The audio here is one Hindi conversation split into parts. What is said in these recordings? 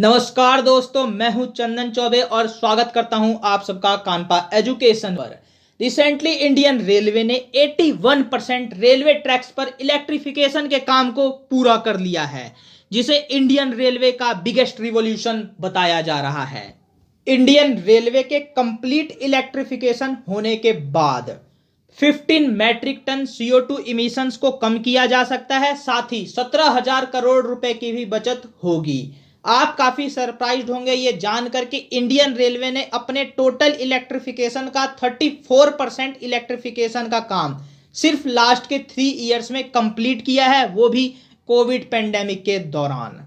नमस्कार दोस्तों, मैं हूं चंदन चौबे और स्वागत करता हूं आप सबका कानपा एजुकेशन पर। रिसेंटली इंडियन रेलवे ने 81% रेलवे ट्रैक्स पर इलेक्ट्रिफिकेशन के काम को पूरा कर लिया है, जिसे इंडियन रेलवे का बिगेस्ट रिवॉल्यूशन बताया जा रहा है। इंडियन रेलवे के कंप्लीट इलेक्ट्रिफिकेशन होने के बाद 15 मैट्रिक टन CO2 इमिशंस को कम किया जा सकता है। साथ ही 17,000 करोड़ रुपए की भी बचत होगी। आप काफी सरप्राइज्ड होंगे ये जानकर कि इंडियन रेलवे ने अपने टोटल इलेक्ट्रिफिकेशन का 34% इलेक्ट्रिफिकेशन का काम सिर्फ लास्ट के 3 इयर्स में कंप्लीट किया है, वो भी कोविड पेंडेमिक के दौरान।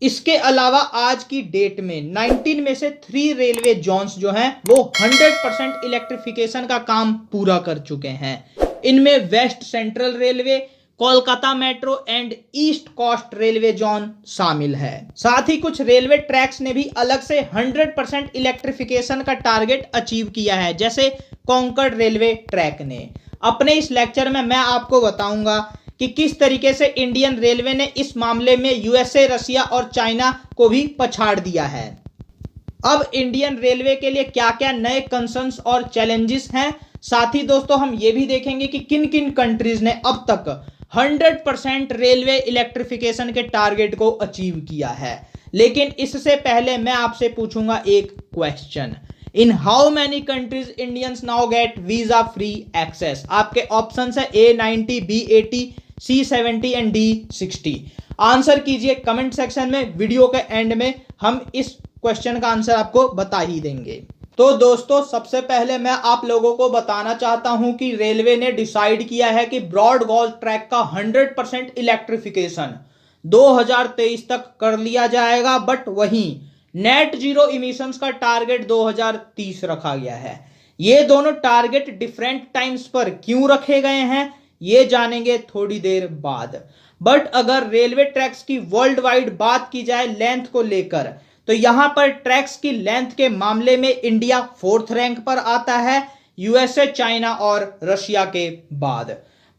इसके अलावा आज की डेट में 19 में से 3 रेलवे जोन्स जो हैं वो 100% इलेक्ट्रिफिकेशन का काम पूरा कर चुके हैं। इनमें West Central Railway, Kolkata metro and East Coast Railway zone शामिल है। साथ ही कुछ रेलवे ट्रैक्स ने भी अलग से 100% इलेक्ट्रिफिकेशन का टारगेट अचीव किया है, जैसे कोंकण रेलवे ट्रैक ने। अपने इस लेक्चर में मैं आपको बताऊंगा कि किस तरीके से इंडियन रेलवे ने इस मामले में USA, रसिया और चाइना को भी पछाड़ दिया है। अब इंडियन रेलवे के लिए क्या क्या नए कंसर्न्स और चैलेंजेस हैं, साथ ही दोस्तों हम ये भी देखेंगे कि किन किन कंट्रीज ने अब तक 100% रेलवे इलेक्ट्रिफिकेशन के टारगेट को अचीव किया है। लेकिन इससे पहले मैं आपसे पूछूंगा एक question. In how many countries Indians now get visa free access? आपके ऑप्शंस है A90, B80, C70 and D60। Answer कीजिए कमेंट सेक्शन में। वीडियो के एंड में हम इस क्वेश्चन का आंसर आपको बता ही देंगे। तो दोस्तों सबसे पहले मैं आप लोगों को बताना चाहता हूं कि रेलवे ने डिसाइड किया है कि ब्रॉड गॉज ट्रैक का 100% इलेक्ट्रिफिकेशन 2023 तक कर लिया जाएगा, बट वहीं नेट जीरो इमिशंस का टारगेट 2030 रखा गया है। ये दोनों टारगेट डिफरेंट टाइम्स पर क्यों रखे गए हैं ये जानेंगे थोड़ी देर बाद। बट अगर रेलवे ट्रैक्स की वर्ल्ड वाइड बात की जाए लेंथ को लेकर, तो यहां पर ट्रैक्स की लेंथ के मामले में इंडिया 4th रैंक पर आता है, USA, चाइना और रशिया के बाद।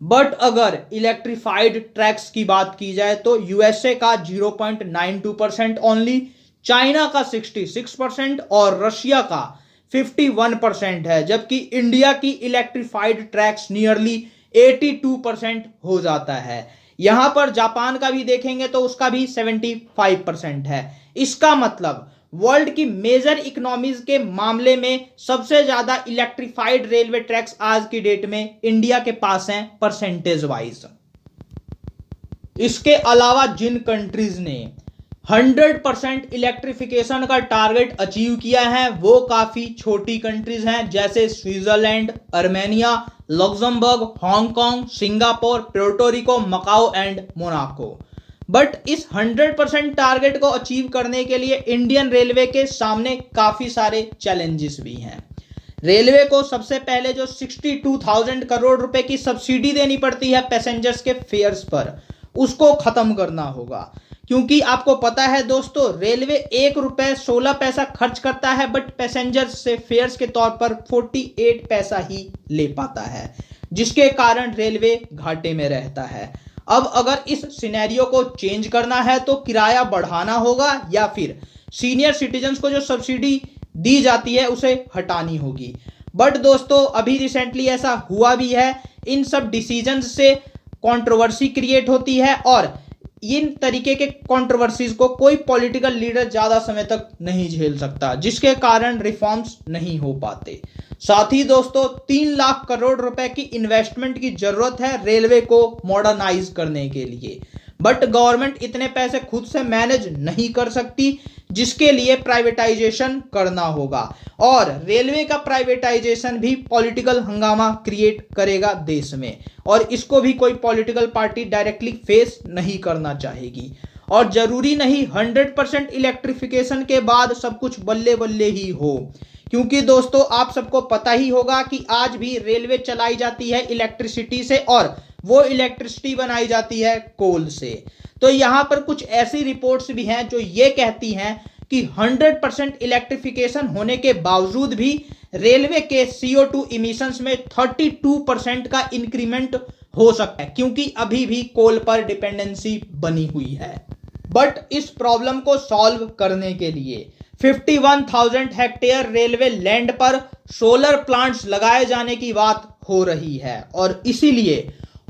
बट अगर इलेक्ट्रिफाइड ट्रैक्स की बात की जाए तो USA का 0.92% ओनली, चाइना का 66% और रशिया का 51% है, जबकि इंडिया की इलेक्ट्रिफाइड ट्रैक्स नियरली 82% हो जाता है। यहां पर जापान का भी देखेंगे तो उसका भी 75% है। इसका मतलब वर्ल्ड की मेजर इकोनॉमीज के मामले में सबसे ज्यादा इलेक्ट्रिफाइड रेलवे ट्रैक्स आज की डेट में इंडिया के पास हैं परसेंटेज वाइज। इसके अलावा जिन कंट्रीज ने 100% इलेक्ट्रिफिकेशन का टारगेट अचीव किया है वो काफी छोटी कंट्रीज हैं, जैसे Switzerland, Armenia, Luxembourg, Hong Kong, Singapore, Puerto Rico, Macau and Monaco. But इस 100% टारगेट को अचीव करने के लिए इंडियन रेलवे के सामने काफी सारे चैलेंजेस भी हैं। रेलवे को सबसे पहले जो 62,000 करोड़ रुपए की सब्सिडी देनी पड़ती है पैसेंजर्स के फेयर्स पर, उसको खत्म करना होगा। क्योंकि आपको पता है दोस्तों, रेलवे 1 रुपए 16 पैसा खर्च करता है, बट पैसेंजर्स से फेयर्स के तौर पर 48 पैसा ही ले पाता है, जिसके कारण रेलवे घाटे में रहता है। अब अगर इस सिनेरियो को चेंज करना है तो किराया बढ़ाना होगा या फिर सीनियर सिटीजन्स को जो सब्सिडी दी जाती है उसे हटानी होगी। बट दोस्तों अभी रिसेंटली ऐसा हुआ भी है। इन सब डिसीजंस से कंट्रोवर्सी क्रिएट होती है और इन तरीके के कंट्रोवर्सीज को कोई पॉलिटिकल लीडर ज्यादा समय तक नहीं झेल सकता, जिसके कारण रिफॉर्म्स नहीं हो पाते। साथ ही दोस्तों 3 लाख करोड़ रुपए की इन्वेस्टमेंट की जरूरत है रेलवे को मॉडर्नाइज करने के लिए, बट गवर्नमेंट इतने पैसे खुद से मैनेज नहीं कर सकती, जिसके लिए प्राइवेटाइजेशन करना होगा। और रेलवे का प्राइवेटाइजेशन भी पॉलिटिकल हंगामा क्रिएट करेगा देश में, और इसको भी कोई पॉलिटिकल पार्टी डायरेक्टली फेस नहीं करना चाहेगी। और जरूरी नहीं 100% इलेक्ट्रिफिकेशन के बाद सब कुछ बल्ले बल्ले ही हो, क्योंकि दोस्तों आप सबको पता ही होगा कि आज भी रेलवे चलाई जाती है इलेक्ट्रिसिटी से और वो इलेक्ट्रिसिटी बनाई जाती है कोल से। तो यहां पर कुछ ऐसी रिपोर्ट्स भी हैं जो ये कहती हैं कि 100% इलेक्ट्रिफिकेशन होने के बावजूद भी रेलवे के CO2 इमिशंस में 32% का इंक्रीमेंट हो सकता है, क्योंकि अभी भी कोल पर डिपेंडेंसी बनी हुई है। बट इस प्रॉब्लम को सॉल्व करने के लिए 51,000 हेक्टेयर रेलवे लैंड पर सोलर प्लांट्स लगाए जाने की बात हो रही है और इसीलिए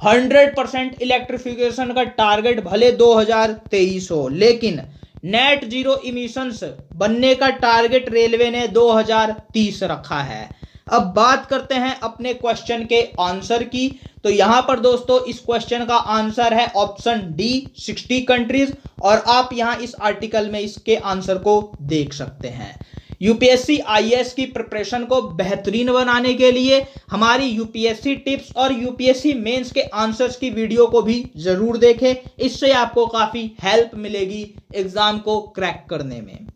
100% इलेक्ट्रिफिकेशन का टारगेट भले 2023 हो, लेकिन नेट जीरो इमिशंस बनने का टारगेट रेलवे ने 2030 रखा है। अब बात करते हैं अपने क्वेश्चन के आंसर की। तो यहां पर दोस्तों इस क्वेश्चन का आंसर है ऑप्शन डी 60 कंट्रीज, और आप यहां इस आर्टिकल में इसके आंसर को देख सकते हैं। यूपीएससी आईएएस की प्रिपरेशन को बेहतरीन बनाने के लिए हमारी यूपीएससी टिप्स और यूपीएससी मेंस के आंसर्स की वीडियो को भी जरूर देखें, इससे आपको काफी हेल्प मिलेगी एग्जाम को क्रैक करने में।